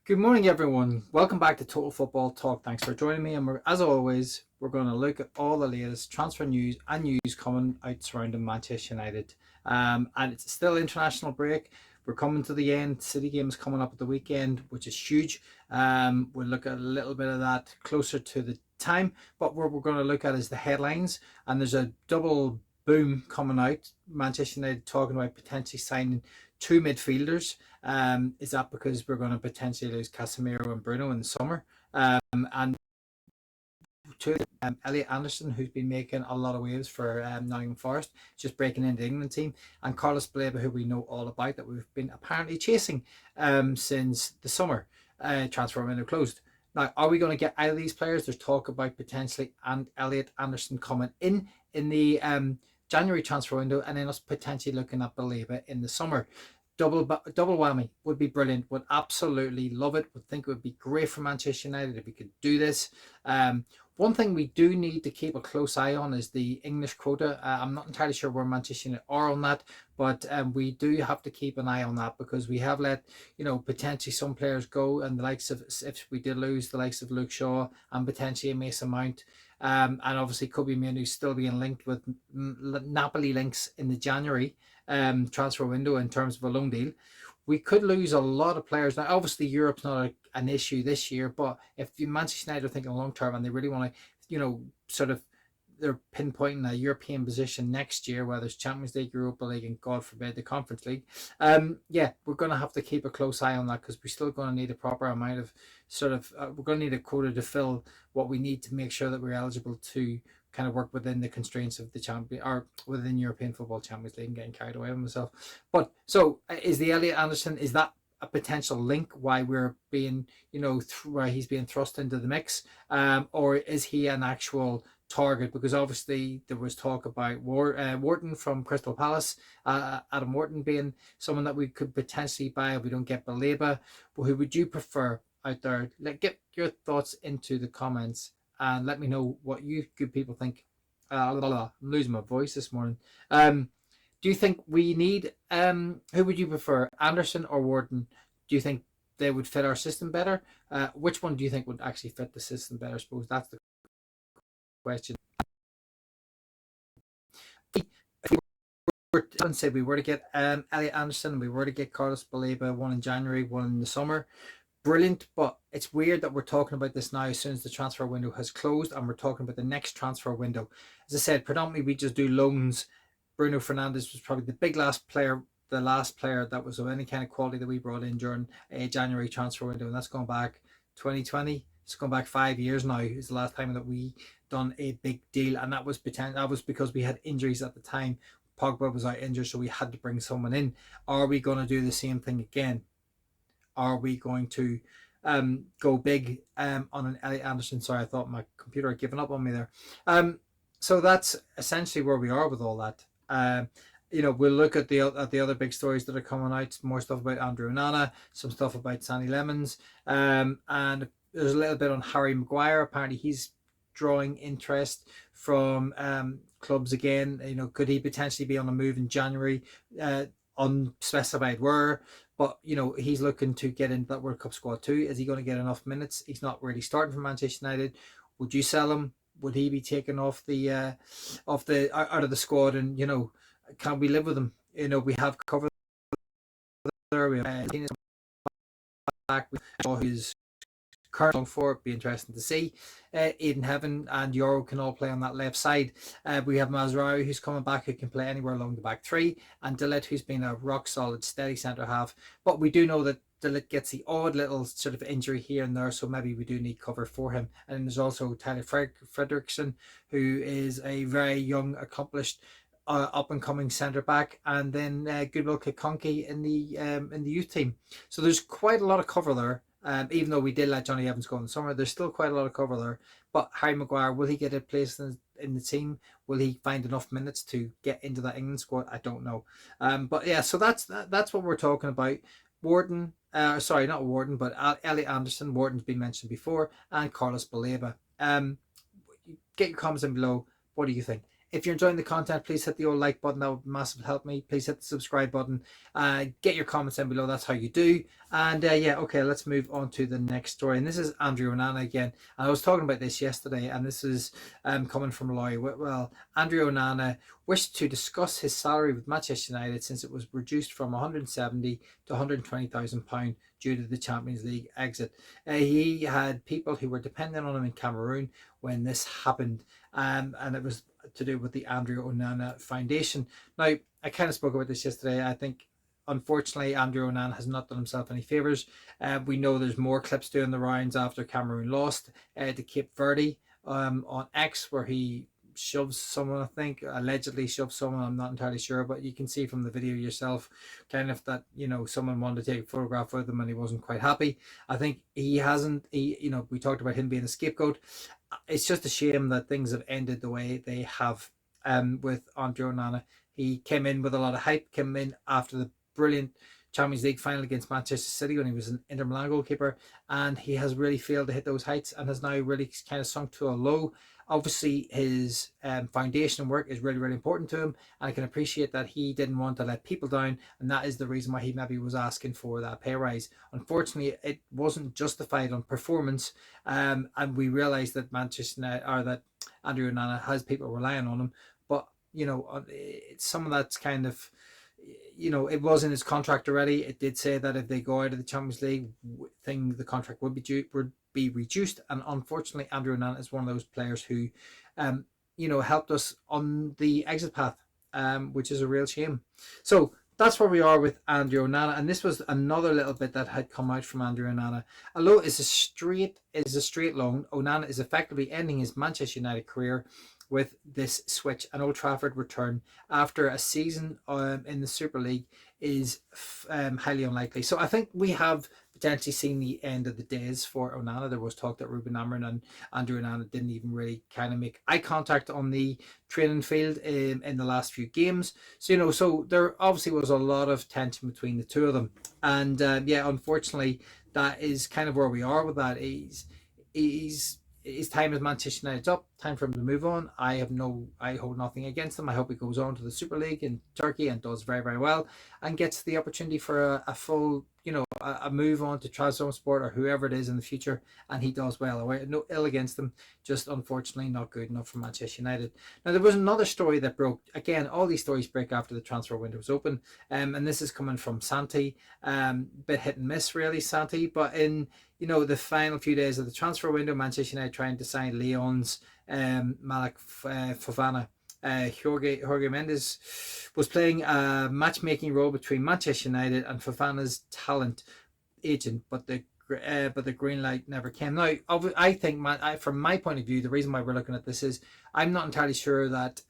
Good morning, everyone. Welcome back to Total Football Talk. Thanks for joining me. And as always, we're going to look at all the latest transfer news and news coming out surrounding Manchester United. And it's still international break. We're coming to the end. City games coming up at the weekend, which is huge. We'll look at a little bit of that closer to the time. But what we're going to look at is the headlines. And there's a double boom coming out. Manchester United talking about potentially signing two midfielders. Is that because we're going to potentially lose Casemiro and Bruno in the summer? And to Elliot Anderson, who's been making a lot of waves for Nottingham Forest, just breaking into the England team, and Carlos Baleba, who we know all about, that we've been apparently chasing since the summer transfer window closed. Now, are we going to get out of these players? There's talk about potentially Elliot Anderson coming in the January transfer window, and then us potentially looking at Baleba in the summer. Double whammy would be brilliant. Would absolutely love it. Would think it would be great for Manchester United if we could do this. One thing we do need to keep a close eye on is the English quota. I'm not entirely sure where Manchester United are on that, but we do have to keep an eye on that because we have let potentially some players go, and the likes of, if we did lose, the likes of Luke Shaw and potentially a Mason Mount. And obviously Kobe Mainoo still being linked with Napoli links in the January transfer window in terms of a loan deal. We could lose a lot of players. Now, obviously, Europe's not an issue this year, but if Manchester United are thinking long term and they really want to, they're pinpointing a European position next year, whether it's Champions League, Europa League, and God forbid the Conference League. We're going to have to keep a close eye on that because we're still going to need a proper amount of we're going to need a quota to fill what we need to make sure that we're eligible to kind of work within the constraints of the champion or within European Football Champions League. And getting carried away with myself. But so is the Elliot Anderson, is that a potential link why we're being, why he's being thrust into the mix? Or is he an actual target? Because obviously there was talk about Wharton from Crystal Palace, Adam Wharton being someone that we could potentially buy if we don't get Baleba. But who would you prefer out there? Get your thoughts into the comments and let me know what you good people think. I'm losing my voice this morning. Do you think we need, who would you prefer, Anderson or Wharton? Do you think they would fit our system better? Which one do you think would actually fit the system better? I suppose that's the question. If we were to get Elliot Anderson, we were to get Carlos Baleba, one in January, one in the summer, brilliant. But it's weird that we're talking about this now as soon as the transfer window has closed and we're talking about the next transfer window. As I said, predominantly we just do loans. Bruno Fernandes was probably the last player that was of any kind of quality that we brought in during a January transfer window, and that's going back 2020. It's gone back 5 years now. Is the last time that we done a big deal, and that was because we had injuries at the time. Pogba was out injured, so we had to bring someone in. Are we going to do the same thing again? Are we going to go big on an Elliot Anderson? Sorry, I thought my computer had given up on me there. So that's essentially where we are with all that. We'll look at the other big stories that are coming out. More stuff about Andrew Onana, some stuff about Sandy Lemons, and there's a little bit on Harry Maguire. Apparently, he's drawing interest from clubs again. Could he potentially be on a move in January? Unspecified where, but he's looking to get into that World Cup squad too. Is he going to get enough minutes? He's not really starting for Manchester United. Would you sell him? Would he be taken off the out of the squad? And can we live with him? We have covered there. We have back with who's currently for it. Be interesting to see. Aiden Heaven and Euro can all play on that left side. We have Mazraoui who's coming back, who can play anywhere along the back three, and De Ligt, who's been a rock solid steady centre half. But we do know that De Ligt gets the odd little sort of injury here and there, so maybe we do need cover for him. And there's also Tyler Fredrickson, who is a very young, accomplished up and coming centre back, and then Goodwill Kikonki in the youth team. So there's quite a lot of cover there. Even though we did let Johnny Evans go in the summer, there's still quite a lot of cover there. But Harry Maguire, will he get a place in the team? Will he find enough minutes to get into that England squad? I don't know. But yeah, so that's what we're talking about. Wharton, sorry, not Wharton, but Elliot Anderson. Wharton's been mentioned before, and Carlos Baleba. Get your comments in below. What do you think? If you're enjoying the content, please hit the old like button. That would massively help me. Please hit the subscribe button. Get your comments down below. That's how you do. And yeah, okay, let's move on to the next story. And this is Andrew Onana again. And I was talking about this yesterday, and this is coming from Loy. Well, Andrew Onana wished to discuss his salary with Manchester United since it was reduced from 170 to 120,000 pound due to the Champions League exit. He had people who were dependent on him in Cameroon when this happened, and it was to do with the Andrew Onana Foundation. Now, I kind of spoke about this yesterday. I think, unfortunately, Andrew Onana has not done himself any favours. We know there's more clips doing the rounds after Cameroon lost to Cape Verde on X, where he shoves someone, I think, allegedly shoves someone. I'm not entirely sure, but you can see from the video yourself kind of that, you know, someone wanted to take a photograph with him and he wasn't quite happy. I think he, you know, we talked about him being a scapegoat. It's just a shame that things have ended the way they have with Andrew Onana. He came in with a lot of hype, came in after the brilliant Champions League final against Manchester City when he was an Inter Milan goalkeeper, and he has really failed to hit those heights and has now really kind of sunk to a low. Obviously, his foundation work is really, really important to him, and I can appreciate that he didn't want to let people down, and that is the reason why he maybe was asking for that pay rise. Unfortunately, it wasn't justified on performance, and we realised that Manchester United, or that Andrew Onana has people relying on him, but you know, some of that's kind of, you know, it was in his contract already. It did say that if they go out of the Champions League the contract would be reduced. And unfortunately, Andrew Onana is one of those players who, you know, helped us on the exit path, which is a real shame. So that's where we are with Andrew Onana, and this was another little bit that had come out from Andrew Onana. Although it's a straight loan, Onana is effectively ending his Manchester United career with this switch. An Old Trafford return after a season in the Super League is highly unlikely. So I think we have potentially seen the end of the days for Onana. There was talk that Ruben and Andrew Onana didn't even really kind of make eye contact on the training field in the last few games. So, you know, so there obviously was a lot of tension between the two of them. And yeah, unfortunately, that is kind of where we are with that. His time as Manchester United's up. Time for him to move on. I hold nothing against him. I hope he goes on to the Super League in Turkey and does very, very well and gets the opportunity for a full, you know, a move on to Trabzonspor or whoever it is in the future, and he does well. No ill against him, just unfortunately not good enough for Manchester United. Now, there was another story that broke. Again, all these stories break after the transfer window was open, and this is coming from Santi. Bit hit and miss, really, Santi, but in, you know, the final few days of the transfer window, Manchester United trying to sign Lyon's Malik Fofana. Jorge Mendes was playing a matchmaking role between Manchester United and Fofana's talent agent, but the green light never came. Now, I think, from my point of view, the reason why we're looking at this is I'm not entirely sure that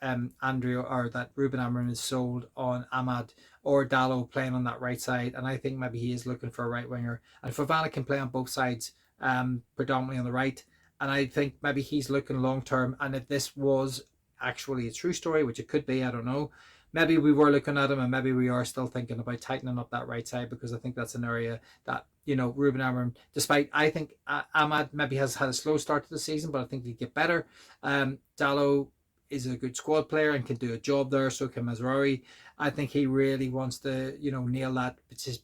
Andrew or that Ruben Amorim is sold on Ahmad or Dalot playing on that right side, and I think maybe he is looking for a right winger, and Fofana can play on both sides, predominantly on the right, and I think maybe he's looking long term. And if this was actually a true story, which it could be, I don't know, maybe we were looking at him, and maybe we are still thinking about tightening up that right side, because I think that's an area that, you know, Ruben Amorim, despite I think Ahmad maybe has had a slow start to the season, but I think he'll get better. Dalot is a good squad player and can do a job there. So can Mazraoui. I think he really wants to, you know, nail that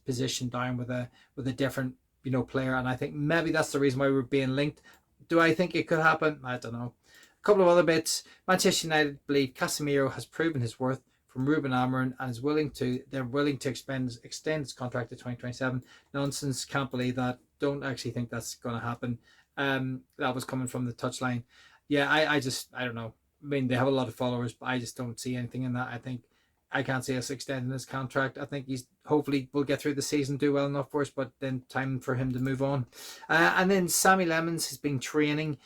position down with a different, you know, player, and I think maybe that's the reason why we're being linked. Do I think it could happen? I don't know. A couple of other bits. Manchester United believe Casemiro has proven his worth from Ruben Amorim and they're willing to extend his contract to 2027. Nonsense, can't believe that. Don't actually think that's going to happen. That was coming from the touchline. Yeah, I don't know. I mean, they have a lot of followers, but I just don't see anything in that. I can't see us extending his contract. I think he's hopefully will get through the season, do well enough for us, but then time for him to move on. And then Sammy Lemons has been training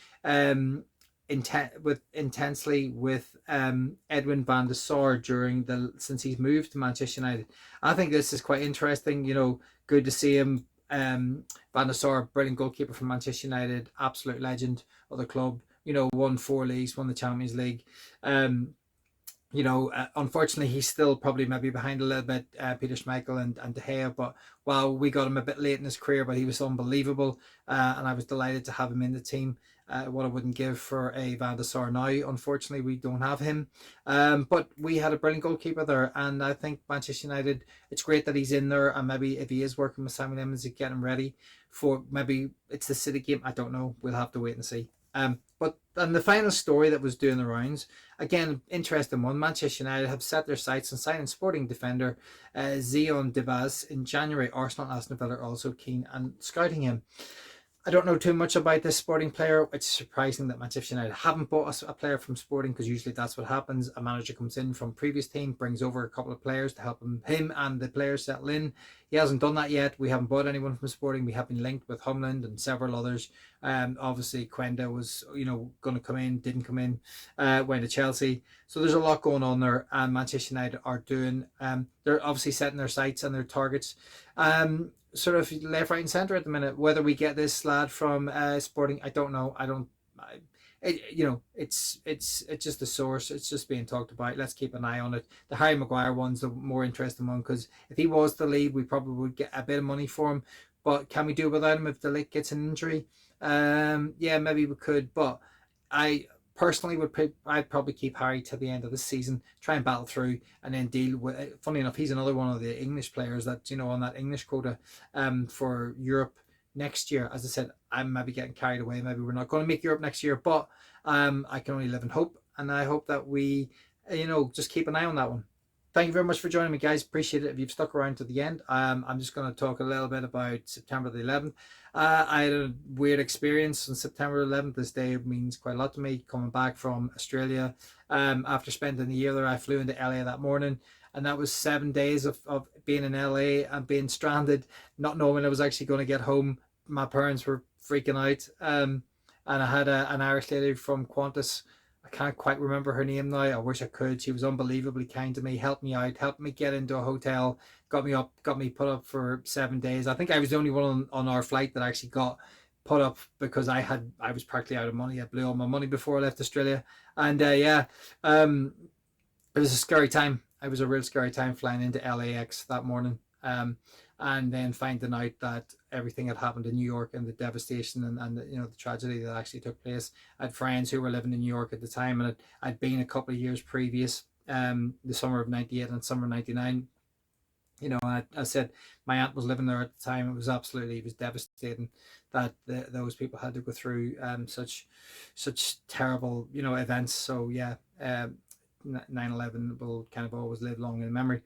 intensely with Edwin van der Sar since he's moved to Manchester United. I think this is quite interesting. You know, good to see him. Van der Sar, brilliant goalkeeper from Manchester United, absolute legend of the club. You know, won 4 leagues, won the Champions League. Unfortunately, he's still probably maybe behind a little bit, Peter Schmeichel and De Gea. But we got him a bit late in his career, but he was unbelievable, and I was delighted to have him in the team. What I wouldn't give for a Van der Sar now. Unfortunately, we don't have him, but we had a brilliant goalkeeper there, and I think Manchester United. It's great that he's in there, and maybe if he is working with Simon Evans to get him ready for maybe it's the City game. I don't know. We'll have to wait and see. But and the final story that was doing the rounds, again, interesting one. Manchester United have set their sights on signing Sporting defender Zion Devaz in January. Arsenal and Aston Villa are also keen on scouting him. I don't know too much about this Sporting player. It's surprising that Manchester United haven't bought a player from Sporting, because usually that's what happens. A manager comes in from previous team, brings over a couple of players to help him and the players settle in. He hasn't done that yet. We haven't bought anyone from Sporting. We have been linked with Homeland and several others. Obviously, Quenda was going to come in, didn't come in, went to Chelsea. So there's a lot going on there, and Manchester United are doing. They're obviously setting their sights and their targets. Sort of left, right, and centre at the minute. Whether we get this lad from Sporting, I don't know. It's just the source. It's just being talked about. Let's keep an eye on it. The Harry Maguire one's the more interesting one, because if he was to leave, we probably would get a bit of money for him. But can we do without him if the Ligt gets an injury? Yeah, maybe we could. But I personally I'd probably keep Harry to the end of the season, try and battle through, and then deal with. Funny enough, he's another one of the English players that on that English quota, for Europe next year. As I said, I'm maybe getting carried away. Maybe we're not going to make Europe next year, but I can only live in hope, and I hope that we, just keep an eye on that one. Thank you very much for joining me, guys. Appreciate it if you've stuck around to the end. I'm just going to talk a little bit about September the 11th. I had a weird experience on September 11th. This day means quite a lot to me. Coming back from Australia, after spending a year there, I flew into LA that morning, and that was 7 days of being in LA and being stranded, not knowing I was actually going to get home. My parents were freaking out, and I had an Irish lady from Qantas. I can't quite remember her name now. I wish I could. She was unbelievably kind to me, helped me out, helped me get into a hotel, got me put up for 7 days. I think I was the only one on our flight that actually got put up, because I was practically out of money. I blew all my money before I left Australia, and it was a scary time. It was a real scary time flying into LAX that morning. And then finding out that everything had happened in New York, and the devastation and the tragedy that actually took place. I had friends who were living in New York at the time, and I'd been a couple of years previous, the summer of '98 and summer '99. I said my aunt was living there at the time. It was devastating that those people had to go through such terrible events. So yeah, 9/11 will kind of always live long in memory.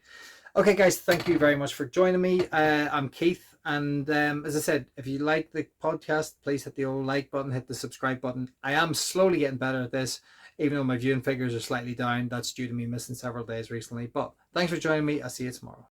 Okay, guys, thank you very much for joining me. I'm Keith, and as I said, if you like the podcast, please hit the old like button, hit the subscribe button. I am slowly getting better at this, even though my viewing figures are slightly down. That's due to me missing several days recently. But thanks for joining me. I'll see you tomorrow.